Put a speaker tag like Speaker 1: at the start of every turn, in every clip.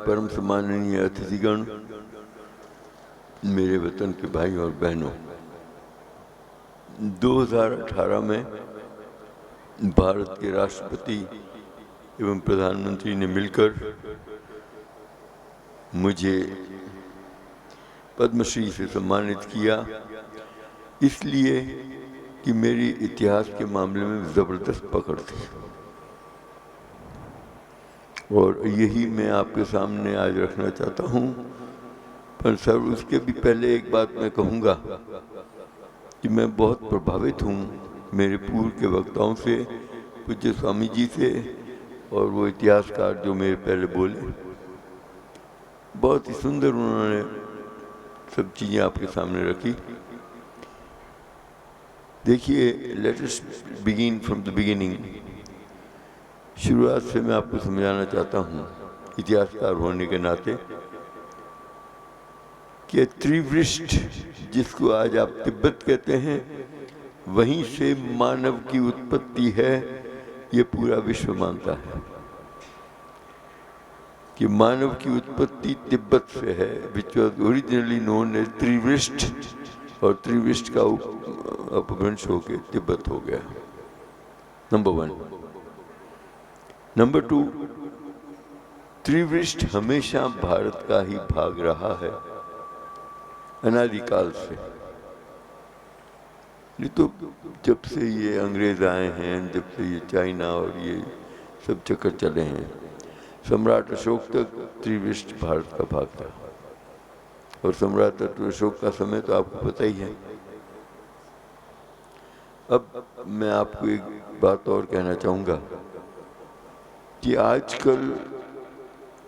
Speaker 1: परम सम्माननीय अतिथिगण, मेरे वतन के भाई और बहनों, 2018 में भारत के राष्ट्रपति एवं प्रधानमंत्री ने मिलकर मुझे पद्मश्री से सम्मानित किया, इसलिए कि मेरी इतिहास के मामले में ज़बरदस्त पकड़ थी। और यही मैं आपके सामने आज रखना चाहता हूँ। पर सर, उसके भी पहले एक बात मैं कहूँगा कि मैं बहुत प्रभावित हूँ मेरे पूर्व के वक्ताओं से, पूज्य स्वामी जी से, और वो इतिहासकार जो मेरे पहले बोले, बहुत ही सुंदर उन्होंने सब चीज़ें आपके सामने रखी। देखिए, let us begin from the beginning. शुरुआत से मैं आपको समझाना चाहता हूँ इतिहासकार होने के नाते कि त्रिवृष्ट, जिसको आज आप तिब्बत कहते हैं, वहीं से मानव की उत्पत्ति है, ये पूरा विश्व मानता है कि मानव की उत्पत्ति तिब्बत से है, which was originally known as Trivisht, और त्रिवृष्ट का अपभ्रंश होकर तिब्बत हो गया। नंबर 1। नंबर 2, त्रिवृष्ट हमेशा भारत का ही भाग रहा है, अनादिकाल से। नहीं तो जब से ये अंग्रेज आए हैं, जब से ये चाइना और ये सब चक्कर चले हैं, सम्राट अशोक तक त्रिवृष्ट भारत का भाग था। और सम्राट अशोक का समय तो आपको पता ही है। अब मैं आपको एक बात और कहना चाहूँगा कि आजकल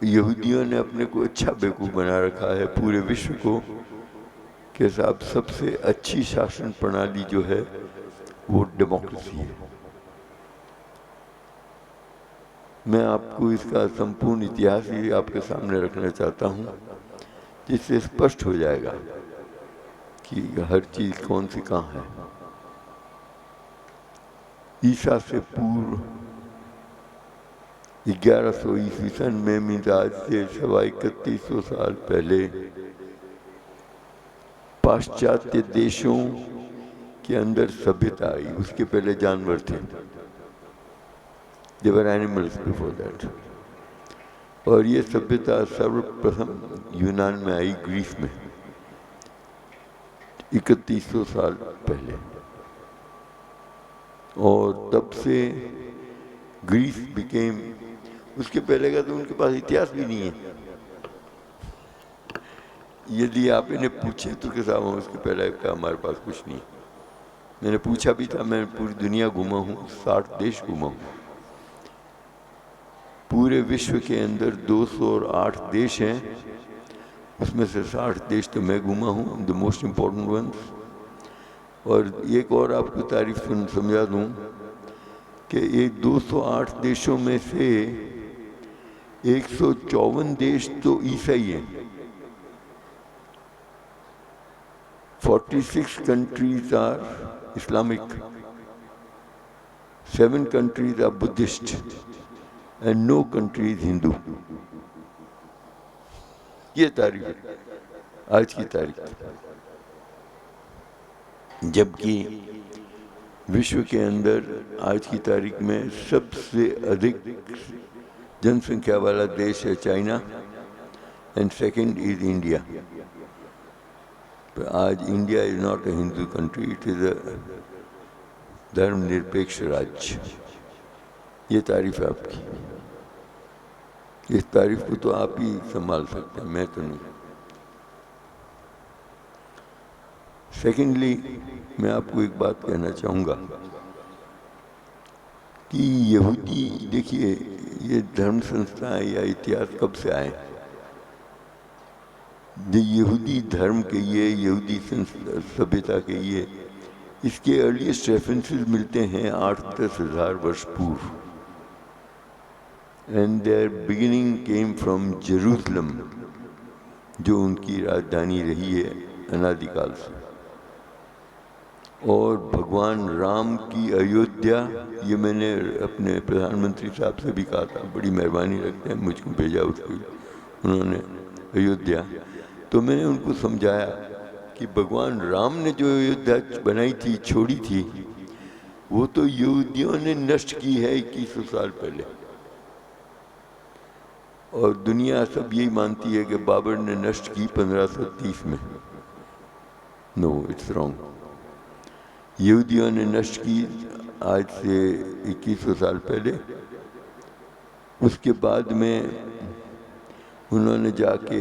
Speaker 1: यहूदियों ने अपने को अच्छा बेवकूफ़ बना रखा है पूरे विश्व को कि साहब सबसे अच्छी शासन प्रणाली जो है वो डेमोक्रेसी है। मैं आपको इसका संपूर्ण इतिहास ही आपके सामने रखना चाहता हूँ, जिससे स्पष्ट हो जाएगा कि हर चीज़ कौन सी कहाँ है। ईसा से पूर्व 1100 ईस्वी सन में, मीन्स आज से 3100 साल पहले, पाश्चात्य देशों के अंदर सभ्यता आई। उसके पहले जानवर थे, they were animals before that। और ये सभ्यता सर्वप्रथम यूनान में आई, ग्रीस में, 3100 साल पहले। और तब से ग्रीस बिकेम, उसके पहले का तो उनके पास इतिहास भी नहीं है। यदि आप इन्हें पूछे तो के साहब उसके पहले का हमारे पास कुछ नहीं। मैंने पूछा भी था, मैं पूरी दुनिया घूमा हूँ, 60 देश घूमा हूँ। पूरे विश्व के अंदर 208 देश हैं, उसमें से 60 देश तो मैं घूमा हूँ, द मोस्ट इम्पोर्टेंट वंस। और एक और आपको तारीफ समझा दूँ कि ये 208 देशों में से 154 देश तो ईसाई हैं। 46 countries are Islamic, 7 countries are Buddhist, and no country is Hindu। ये तारीख है आज की तारीख। जबकि विश्व के अंदर आज की तारीख में सबसे अधिक जनसंख्या वाला देश है China, and second is India. आज India is not a Hindu country, it is a धर्मनिरपेक्ष राज्य। ये तारीफ है आपकी। इस तारीफ को तो आप ही संभाल सकते हैं, मैं तो नहीं। सेकेंडली, मैं आपको एक बात कहना चाहूँगा कि यहूदी, देखिए ये धर्म संस्थाएं या इतिहास कब से आए। यहूदी धर्म के ये, यहूदी सभ्यता के ये, इसके अर्लीस्ट रेफरेंसेस मिलते हैं 8-10 हज़ार वर्ष पूर्व। And their beginning came from Jerusalem, जो उनकी राजधानी रही है अनादिकाल से। और भगवान राम की अयोध्या, ये मैंने अपने प्रधानमंत्री साहब से भी कहा था, बड़ी मेहरबानी रखते हैं, मुझको भेजा उसको उन्होंने अयोध्या, तो मैंने उनको समझाया कि भगवान राम ने जो अयोध्या बनाई थी, छोड़ी थी, वो तो यहूदियों ने नष्ट की है 2100 साल पहले। और दुनिया सब यही मानती है कि बाबर ने नष्ट की 1530 में। No, it's wrong. यहूदियों ने नष्ट की आज से 2100 साल पहले। उसके बाद में उन्होंने जाके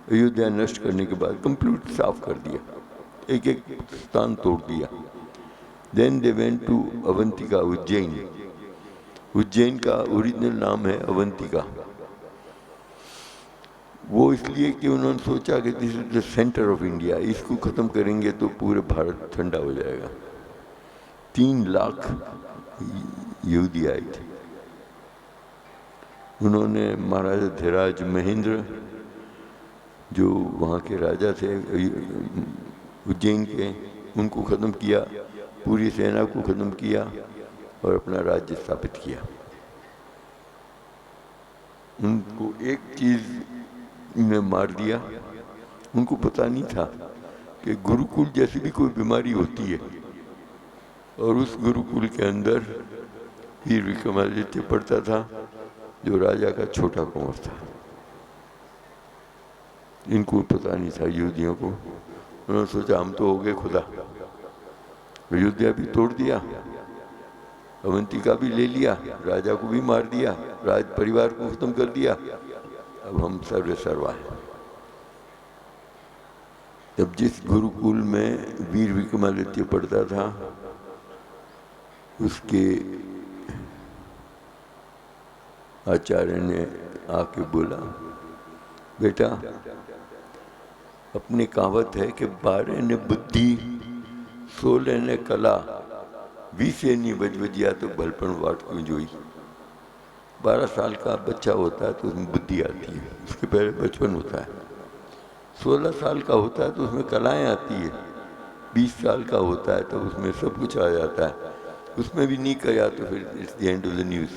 Speaker 1: अयोध्या नष्ट करने के बाद कंप्लीट साफ कर दिया, एक एक स्थान तोड़ दिया। Then they went to Avantika, Ujjain. Ujjain का ओरिजिनल नाम है अवंतिका। वो इसलिए कि उन्होंने सोचा कि this is the centre of India, इसको ख़त्म करेंगे तो पूरे भारत ठंडा हो जाएगा। 3 लाख यहूदी आए थे। उन्होंने महाराजा धीराज महेंद्र, जो वहाँ के राजा थे उज्जैन के, उनको ख़त्म किया, पूरी सेना को ख़त्म किया और अपना राज्य स्थापित किया। उनको एक चीज़ में मार दिया, उनको पता नहीं था कि गुरुकुल जैसी भी कोई बीमारी होती है, और उस गुरुकुल के अंदर वीर विक्रमादित्य पढ़ता था, जो राजा का छोटा कुंवर था। इनको पता नहीं था यहूदियों को। उन्होंने सोचा हम तो हो गए खुदा, अयोध्या भी तोड़ दिया, अवंतिका भी ले लिया, राजा को भी मार दिया, राज परिवार को खत्म कर दिया, अब हम सर्वे सर्वा हैं। तब जिस गुरुकुल में वीर विक्रमादित्य पढ़ता था, उसके आचार्य ने आके बोला, बेटा अपनी कहावत है कि 12 ने बुद्धि 16 ने कला, 20 नहीं बजबजिया तो भलपन वाट क्यों जोई। 12 साल का बच्चा होता है तो उसमें बुद्धि आती है, उसके पहले बचपन होता है। 16 साल का होता है तो उसमें कलाएं आती है। 20 साल का होता है तो उसमें सब कुछ आ जाता है। उसमें भी नहीं किया तो फिर it's the end of the news.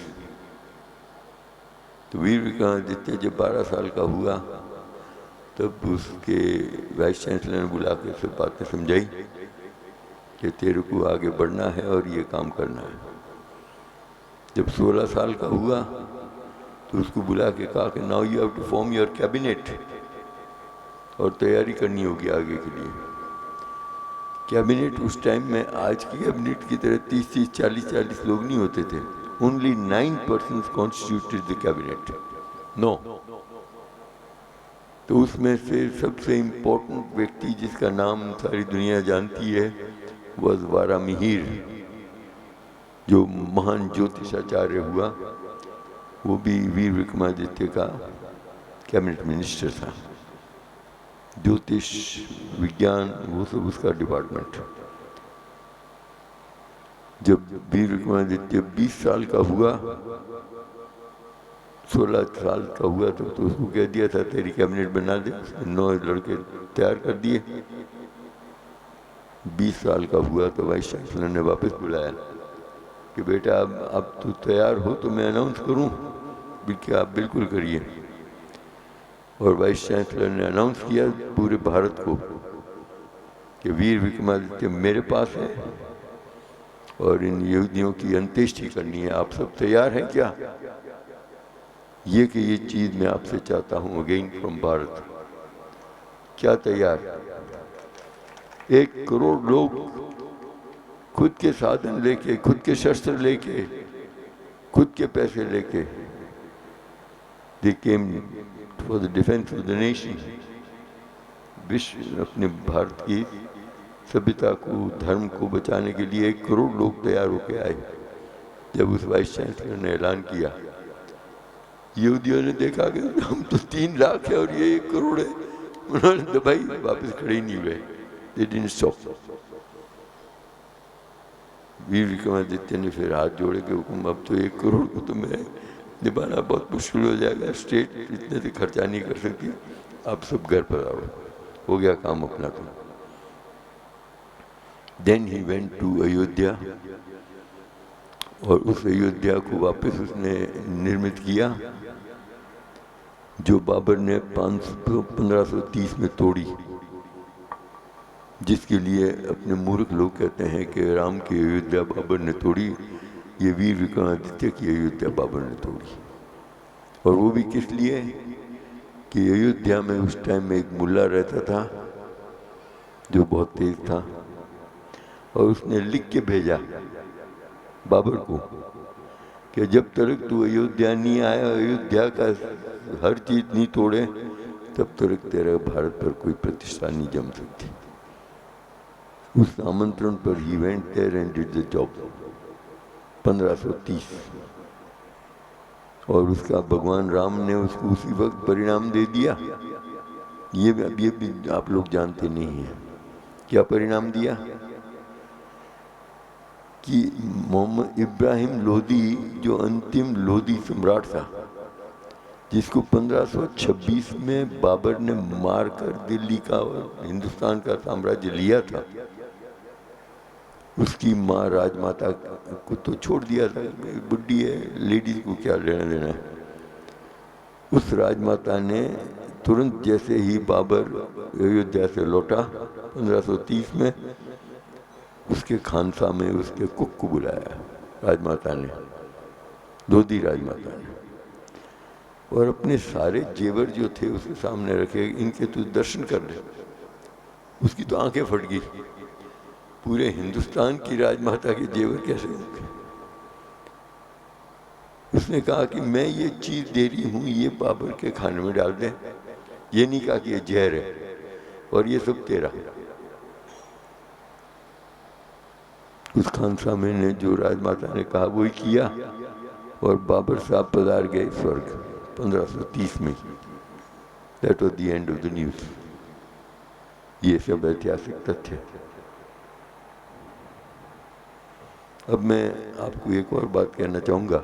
Speaker 1: तो वीर विक्रमादित्य जब 12 साल का हुआ तब उसके वाइस चांसलर ने बुला के सब बातें समझाई कि तेरे को आगे बढ़ना है और ये काम करना है। जब 16 साल का हुआ तो उसको बुला के कहा कि now you have to form your cabinet, और तैयारी करनी होगी आगे के लिए। कैबिनेट उस टाइम में आज की कैबिनेट की तरह 30-30, 40-40 लोग नहीं होते थे। Only 9 persons constituted the cabinet. No. तो उसमें से सबसे इम्पोर्टेंट व्यक्ति जिसका नाम सारी दुनिया जानती है वह वारामिहिर, जो महान ज्योतिषाचार्य हुआ, वो भी वीर विक्रमादित्य का कैबिनेट मिनिस्टर था। ज्योतिष विज्ञान वो सब उसका डिपार्टमेंट। जब वीर विक्रमादित्य 20 साल का हुआ, 16 साल का हुआ तो उसको कह दिया था तेरी कैबिनेट बना दे। 9 लड़के तैयार कर दिए। 20 साल का हुआ तो वाइस चांसलर ने वापस बुलाया कि बेटा अब तो तैयार हो तो मैं अनाउंस करूं, कि आप बिल्कुल करिए। और वाइस चांसलर ने अनाउंस किया पूरे भारत को कि वीर विक्रमादित्य मेरे पास है और इन यहूदियों की अंत्येष्टि करनी है। आप सब तैयार हैं क्या? ये चीज़ मैं आपसे चाहता हूँ अगेन फ्रॉम भारत। क्या तैयार? 1 करोड़ लोग खुद के साधन लेके, खुद के शस्त्र लेके, खुद के पैसे लेके, they came for the defence of the nation. विश्व अपने भारत की सभ्यता को, धर्म को बचाने के लिए 1 करोड़ लोग तैयार होके आए। जब उस वाइस चांसलर ने ऐलान किया, यहूदियों ने देखा कि हम तो 3 लाख है और ये 1 करोड़ है, उन्होंने दबाई, वापस खड़े ही नहीं हुए। They didn't stop. Veer Vikramaditya ने फिर हाथ जोड़े के हुक्म, अब तो 1 करोड़ को तो मैं निभाना बहुत मुश्किल हो जाएगा, स्टेट इतने से खर्चा नहीं कर सकती, आप सब घर पर आओ, हो गया काम अपना। तो then he went to Ayodhya और उस अयोध्या को वापस उसने निर्मित किया जो बाबर ने 1530 में तोड़ी, जिसके लिए अपने मूर्ख लोग कहते हैं कि राम की अयोध्या बाबर ने तोड़ी, ये वीर विक्रमादित्य की अयोध्या बाबर ने तोड़ी। और वो भी किस लिए कि अयोध्या में उस टाइम में एक मुल्ला रहता था जो बहुत तेज था, और उसने लिख के भेजा बाबर को कि जब तक तू अयोध्या नहीं आया, अयोध्या का हर चीज नहीं तोड़े, तब तक तेरा भारत पर कोई प्रतिष्ठा नहीं जम सकती। उस आमंत्रण पर he went there and did the job 1530, और उसका भगवान राम ने उसको उसी वक्त परिणाम दे दिया। ये भी आप लोग जानते नहीं हैं। क्या परिणाम दिया कि मोहम्मद इब्राहिम लोदी जो अंतिम लोदी सम्राट था, जिसको 1526 में बाबर ने मारकर दिल्ली का और हिंदुस्तान का साम्राज्य लिया था, उसकी माँ राजमाता को तो छोड़ दिया था, बुढ़ी है, लेडीज को क्या लेना देना है। उस राजमाता ने तुरंत जैसे ही बाबर अयोध्या से लौटा 1530 में, उसके खानसा में उसके कुक को बुलाया राजमाता ने, लोधी राजमाता ने, और अपने सारे जेवर जो थे उसके सामने रखे, इनके तू दर्शन कर ले। उसकी तो आंखें फट गई, पूरे हिंदुस्तान की राजमाता के जेवर कैसे होंगे। उसने कहा कि मैं ये चीज दे रही हूँ, ये बाबर के खाने में डाल दे। ये नहीं कहा कि ये जहर है और ये सब तेरा। उस खानसामे ने जो राजमाता ने कहा वही किया, और बाबर साहब पधार गए स्वर्ग 1530 में। That was the end of the news. ये सब ऐतिहासिक तथ्य। अब मैं आपको एक और बात कहना चाहूँगा,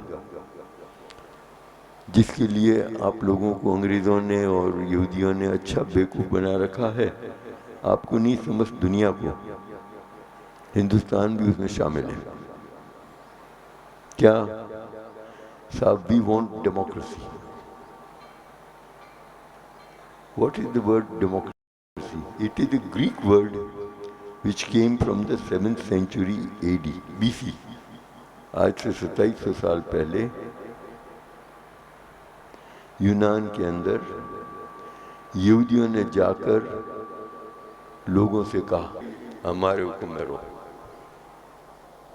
Speaker 1: जिसके लिए आप लोगों को अंग्रेज़ों ने और यहूदियों ने अच्छा बेवकूफ़ बना रखा है। आपको नहीं समझ, दुनिया को, हिंदुस्तान भी उसमें शामिल है। क्या साहब? We want democracy. What is the word democracy? It is a Greek word which came from the 7th century AD BC। आज से 2700 साल पहले यूनान के अंदर यहूदियों ने जाकर लोगों से कहा हमारे हुक्म में रहो।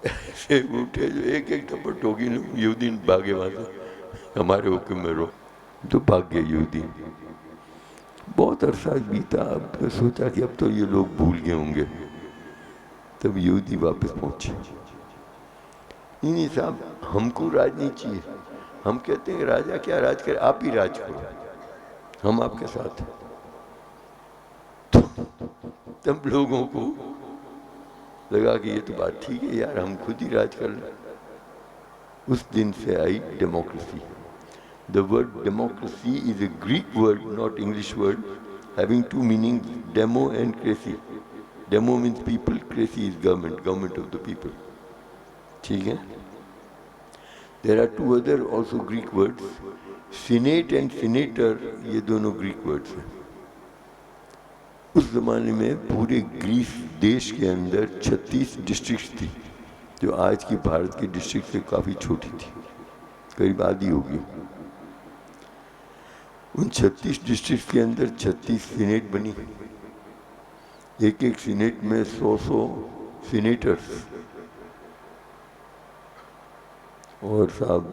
Speaker 1: ऐसे उठे जो एक एक टपट होगी ना, यहूदी भागे वहां से, हमारे हुक्म में रहो, तो भाग गए यहूदी। बहुत अरसा बीता, अब तो सोचा कि अब तो ये लोग भूल गए होंगे, तब यहूदी वापस पहुंचे। नहीं साहब, हमको राज नहीं चाहिए। हम कहते हैं राजा क्या राज करे, आप ही राज करो, हम आपके साथ हैं। तो तब लोगों को लगा कि ये तो बात ठीक है यार, हम खुद ही राज कर लें। उस दिन से आई democracy. The word democracy is a Greek word, not English word, having two meanings, demo and cracy. Demo means people, cracy is government, government of the people. ठीक है? There are two other also Greek words, senate and senator, ये दोनों Greek words हैं। उस ज़माने में पूरे Greece देश के अंदर 36 डिस्ट्रिक्ट्स थी, जो आज की भारत की डिस्ट्रिक्ट से काफ़ी छोटी थी, करीब आधी होगी। उन 36 डिस्ट्रिक्ट के अंदर 36 सीनेट बनी, एक एक सीनेट में 100 सीनेटर्स। और साहब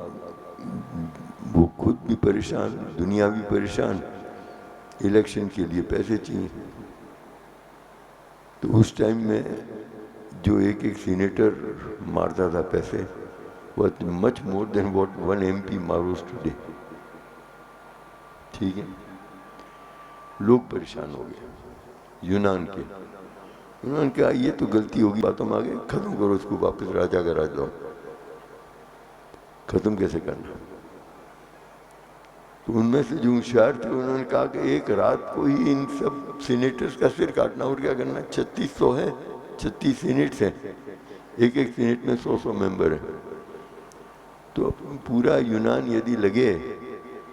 Speaker 1: वो खुद भी परेशान, दुनिया भी परेशान, इलेक्शन के लिए पैसे चाहिए। तो उस टाइम में जो एक एक सीनेटर मारता था पैसे, was much more than what one MP borrows today। ठीक है? लोग परेशान हो गए यूनान के। उन्होंने कहा ये तो गलती होगी, बातों में आ गए, खत्म करो इसको, वापस राजा का राज लो। खत्म कैसे करना? तो उनमें से जो होशियार थे उन्होंने कहा कि एक रात को ही इन सब सीनेटर्स का सिर काटना, और क्या करना। 3600 है, 36 सीनेट्स हैं, एक एक सीनेट में 100 मेंबर हैं। तो पूरा यूनान यदि लगे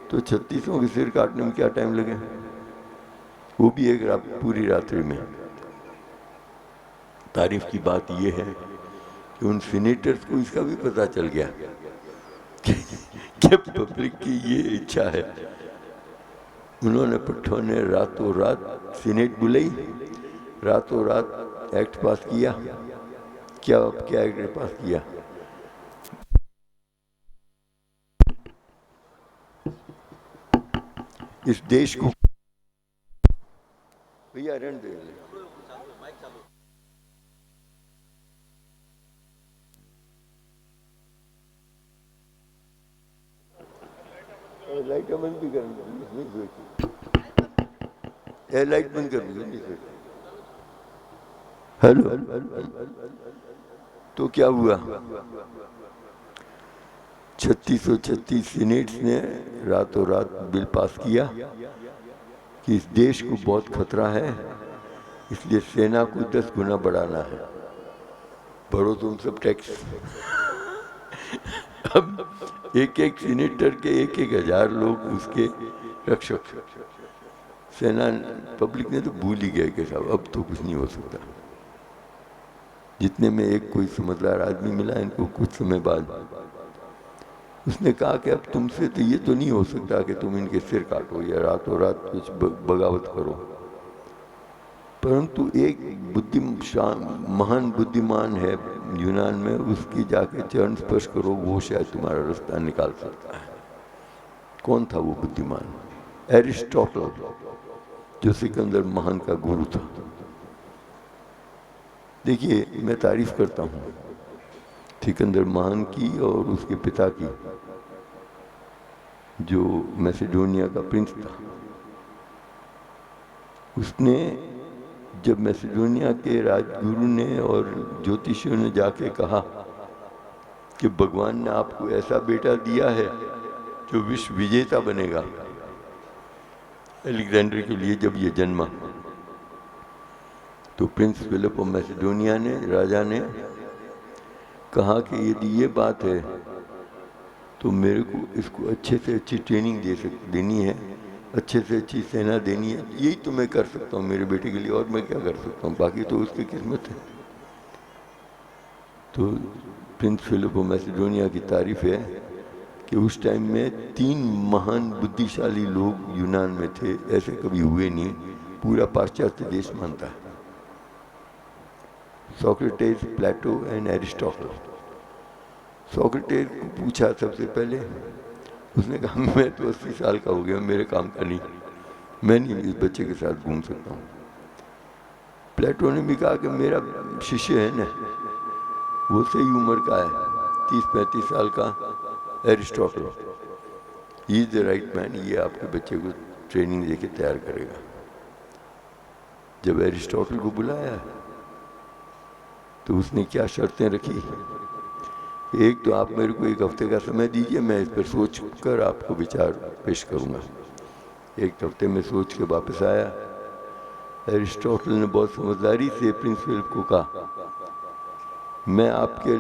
Speaker 1: तो 3600 के सिर काटने में क्या टाइम लगे, वो भी एक पूरी रात्रि में। तारीफ की बात यह है कि उन सीनेटर्स को इसका भी पता चल गया कि पब्लिक की ये इच्छा है। उन्होंने पट्टों ने रातों रात सीनेट बुलाई, रातों रात एक्ट पास किया। क्या एक्ट पास किया? इस देश को भैया रहने दे, लाइट बंद भी कर, लाइट बंद कर दीजिए। हेलो, तो क्या हुआ? 3636 सीनेट्स ने रातों रात बिल पास किया कि इस देश को बहुत खतरा है, इसलिए सेना को 10 गुना बढ़ाना है। भरो तुम सब टैक्स। अब एक सीनेटर के 1000 लोग उसके रक्षक। सेना, पब्लिक ने तो भूल ही गए कि साहब अब तो कुछ नहीं हो सकता। जितने में एक कोई समझदार आदमी मिला इनको कुछ समय बाद, उसने कहा कि अब तुमसे तो ये तो नहीं हो सकता कि तुम इनके सिर काटो या रातों रात कुछ बगावत करो, परंतु एक महान बुद्धिमान है यूनान में, उसकी जाके चरण स्पर्श करो, वो शायद तुम्हारा रास्ता निकाल सकता है। कौन था वो बुद्धिमान? एरिस्टोटल, जो सिकंदर महान का गुरु था। देखिए, मैं तारीफ करता हूँ सिकंदर महान की और उसके पिता की, जो मैसेडोनिया का प्रिंस था। उसने जब मैसेडोनिया के राजगुरु ने और ज्योतिषियों ने जाके कहा कि भगवान ने आपको ऐसा बेटा दिया है जो विश्व विजेता बनेगा, अलेक्जेंडर के लिए जब ये जन्मा, तो प्रिंस फिलिप ऑफ मैसेडोनिया ने, राजा ने कहा कि यदि ये बात है तो मेरे को इसको अच्छे से अच्छी ट्रेनिंग देनी है, अच्छे से अच्छी सेना देनी है। यही तो मैं कर सकता हूँ मेरे बेटे के लिए, और मैं क्या कर सकता हूँ, बाकी तो उसकी किस्मत है। तो प्रिंस फिलिप ऑफ मैसेडोनिया की तारीफ है कि उस टाइम में 3 महान बुद्धिशाली लोग यूनान में थे, ऐसे कभी हुए नहीं, पूरा पाश्चात्य देश मानता है। Socrates, Plato and Aristotle. Socrates को पूछा सबसे पहले, उसने कहा मैं तो 80 साल का हो गया, मेरे काम का नहीं, मैं नहीं इस बच्चे के साथ घूम सकता हूँ। प्लेटो ने भी कहा कि मेरा शिष्य है ना, वो सही उम्र का है, 30-35 साल का। Aristotle, he is the right man, ये आपके बच्चे को ट्रेनिंग देके तैयार करेगा। जब एरिस्टोटल को बुलाया तो उसने क्या शर्तें रखी? एक तो आप मेरे को 1 हफ्ते का समय दीजिए, मैं इस पर सोच कर आपको विचार पेश करूंगा। 1 हफ्ते में सोच के वापस आया। एरिस्टोटल ने बहुत समझदारी से प्रिंस फिलिप को कहा, मैं आपके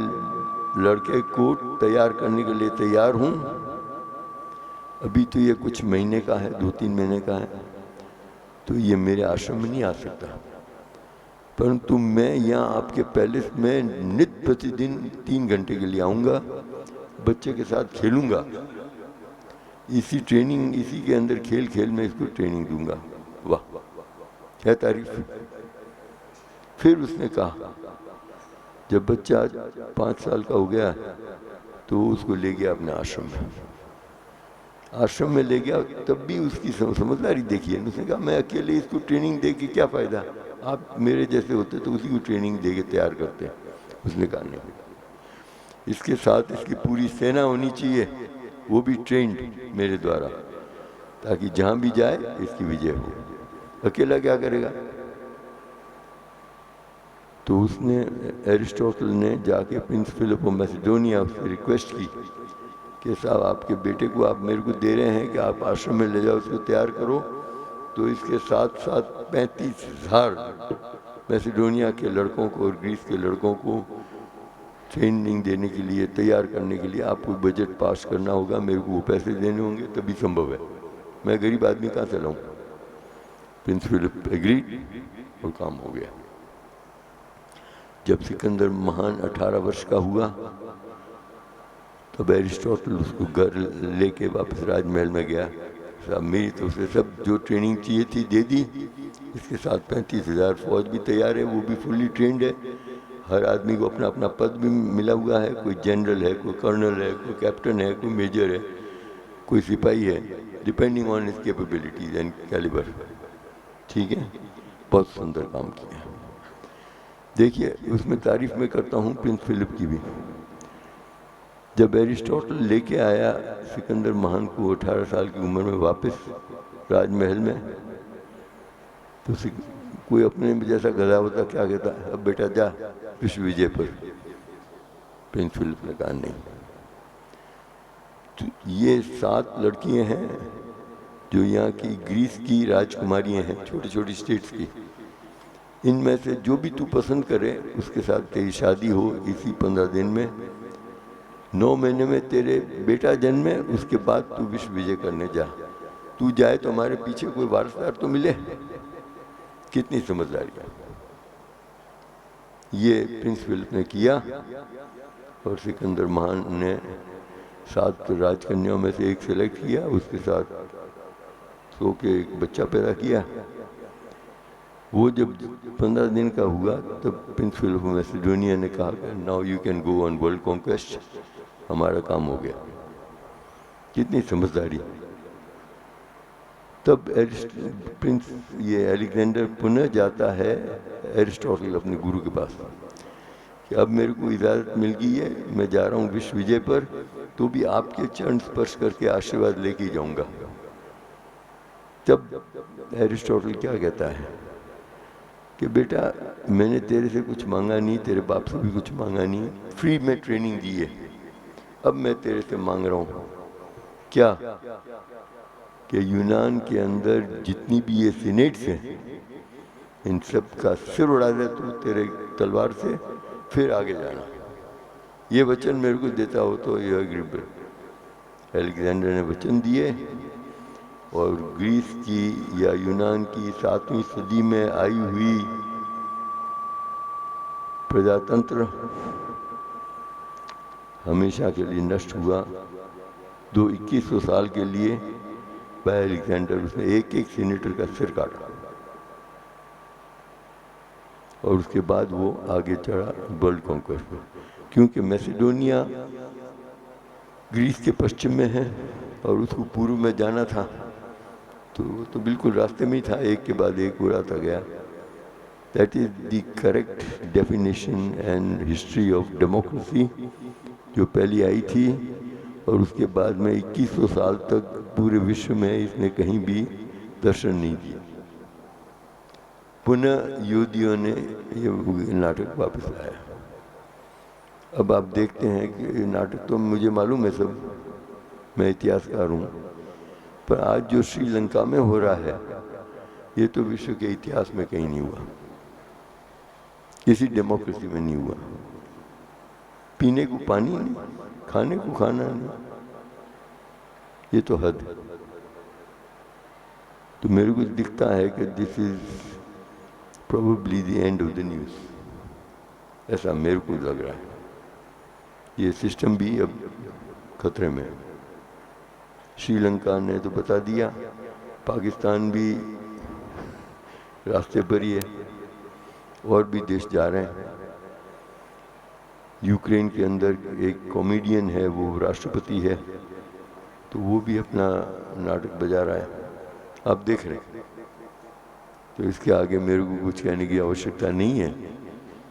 Speaker 1: लड़के को तैयार करने के लिए तैयार हूँ, अभी तो ये कुछ महीने का है, 2-3 महीने का है, तो ये मेरे आश्रम में नहीं आ सकता, परंतु मैं यहाँ आपके पैलेस में नित्य प्रतिदिन 3 घंटे के लिए आऊँगा, बच्चे के साथ खेलूँगा, इसी के अंदर खेल खेल में इसको ट्रेनिंग दूंगा। वाह, क्या तारीफ। फिर उसने कहा, जब बच्चा 5 साल का हो गया तो उसको ले गया अपने आश्रम में ले गया। तब भी उसकी समझदारी देखिए, उसने कहा मैं अकेले इसको ट्रेनिंग दे के क्या फ़ायदा, आप मेरे जैसे होते तो उसी को ट्रेनिंग दे के तैयार करते। उसने कहा नहीं, इसके साथ इसकी पूरी सेना होनी चाहिए, वो भी ट्रेंड मेरे द्वारा, ताकि जहाँ भी जाए इसकी विजय हो। अकेला क्या करेगा? तो उसने, एरिस्टोटल ने जाके प्रिंस फिलिप ऑफ मैसेडोनिया से रिक्वेस्ट की कि साहब आपके बेटे को आप मेरे को दे रहे हैं कि आप आश्रम में ले जाओ, उसको तैयार करो, तो इसके साथ साथ 35,000 मैसेडोनिया के लड़कों को और ग्रीस के लड़कों को ट्रेनिंग देने के लिए, तैयार करने के लिए आपको बजट पास करना होगा, मेरे को वो पैसे देने होंगे, तभी संभव है। मैं गरीब आदमी कहाँ से लाऊं? प्रिंस फिलिप एग्रीड और काम हो गया। जब सिकंदर महान 18 वर्ष का हुआ तब एरिस्टोटल उसको घर लेके वापस राजमहल में गया। साहब मेरी तो उसे सब जो ट्रेनिंग चाहिए थी दे दी, इसके साथ 35,000 फौज भी तैयार है, वो भी फुल्ली ट्रेंड है। हर आदमी को अपना अपना पद भी मिला हुआ है, कोई जनरल है, कोई कर्नल है, कोई कैप्टन है, कोई मेजर है, कोई सिपाही है, depending on his capabilities and calibre. ठीक है, बहुत सुंदर काम किया। देखिए उसमें तारीफ मैं करता हूँ प्रिंस फिलिप की भी। जब एरिस्टोटल लेके आया सिकंदर महान को 18 साल की उम्र में वापस राजमहल में, तो कोई अपने जैसा गधा होता क्या कहता, अब बेटा जा विश्व विजय पर। प्रिंस फिलिप ने कहा नहीं। तो ये 7 लड़कियां हैं जो यहाँ की ग्रीस की राजकुमारियां हैं, छोटी छोटी स्टेट्स की। इनमें से जो भी तू पसंद करे उसके साथ तेरी शादी हो इसी 15 दिन में। 9 महीने में तेरे बेटा जन्मे, उसके बाद तू विश्व विजय करने जा। तू जाए तो हमारे पीछे कोई वारसदार तो मिले। कितनी समझदारी है। ये प्रिंस फिलिप ने किया और सिकंदर महान ने 7 राजकन्याओं में से एक सेलेक्ट किया, उसके साथ सो के एक बच्चा पैदा किया। वो जब 15 दिन का हुआ तब प्रिंस फिलिप मैसेडोनिया ने कहा now you can go on world conquest, हमारा काम हो गया। कितनी समझदारी। तब प्रिंस ये अलेक्जेंडर पुनः जाता है एरिस्टोटल अपने गुरु के पास कि अब मेरे को इजाज़त मिल गई है, मैं जा रहा हूँ विश्व विजय पर, तो भी आपके चरण स्पर्श करके आशीर्वाद लेके जाऊंगा। तब एरिस्टोटल क्या कहता है कि बेटा मैंने तेरे से कुछ मांगा नहीं, तेरे बाप से भी कुछ मांगा नहीं, फ्री में ट्रेनिंग दी है। अब मैं तेरे से मांग रहा हूँ क्या कि यूनान के अंदर जितनी भी ये सीनेट्स हैं इन सब का सिर उड़ा दे तू तेरे तलवार से, फिर आगे जाना। ये वचन मेरे को देता हो तो ये एग्रीबल। अलेक्जेंडर ने वचन दिए और ग्रीस की या यूनान की 7वीं सदी में आई हुई प्रजातंत्र हमेशा के लिए नष्ट हुआ। 2100 साल के लिए बाय अलेक्जेंडर उसने एक एक सीनेटर का सिर काटा और उसके बाद वो आगे चढ़ा वर्ल्ड कॉन्क्वेस्ट पर। क्योंकि मैसेडोनिया ग्रीस के पश्चिम में है और उसको पूर्व में जाना था, तो वो तो बिल्कुल रास्ते में ही था, एक के बाद एक उड़ाता गया। That is the correct definition and history of democracy जो पहली आई थी। और उसके बाद में 2100 साल तक पूरे विश्व में इसने कहीं भी दर्शन नहीं दिया। पुनः योधियों ने ये नाटक वापस लाया। अब आप देखते हैं कि नाटक तो मुझे मालूम है सब, मैं इतिहासकार हूँ, पर आज जो श्रीलंका में हो रहा है ये तो विश्व के इतिहास में कहीं नहीं हुआ, किसी डेमोक्रेसी में नहीं हुआ। पीने को पानी नहीं, खाने को खाना नहीं, ये तो हद है। तो मेरे को दिखता है कि this is probably the end of the news, ऐसा मेरे को लग रहा है। ये सिस्टम भी अब खतरे में है। श्रीलंका ने तो बता दिया, पाकिस्तान भी रास्ते पर ही है, और भी देश जा रहे हैं। यूक्रेन के अंदर एक कॉमेडियन है, वो राष्ट्रपति है, तो वो भी अपना नाटक बजा रहा है, आप देख रहे हैं। तो इसके आगे मेरे को कुछ कहने की आवश्यकता नहीं है,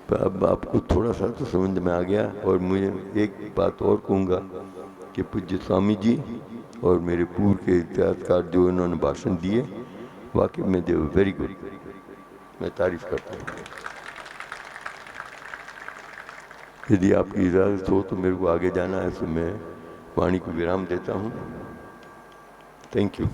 Speaker 1: पर अब आपको थोड़ा सा तो समझ में आ गया। और मुझे एक बात और कहूँगा कि पूज्य स्वामी जी और मेरे पूर्व के इतिहासकार जो इन्होंने भाषण दिए, वाकई में दे वेरी गुड, मैं तारीफ करता हूँ। यदि आपकी इजाज़त हो तो मेरे को आगे जाना है, तो मैं वाणी को विराम देता हूँ। Thank you.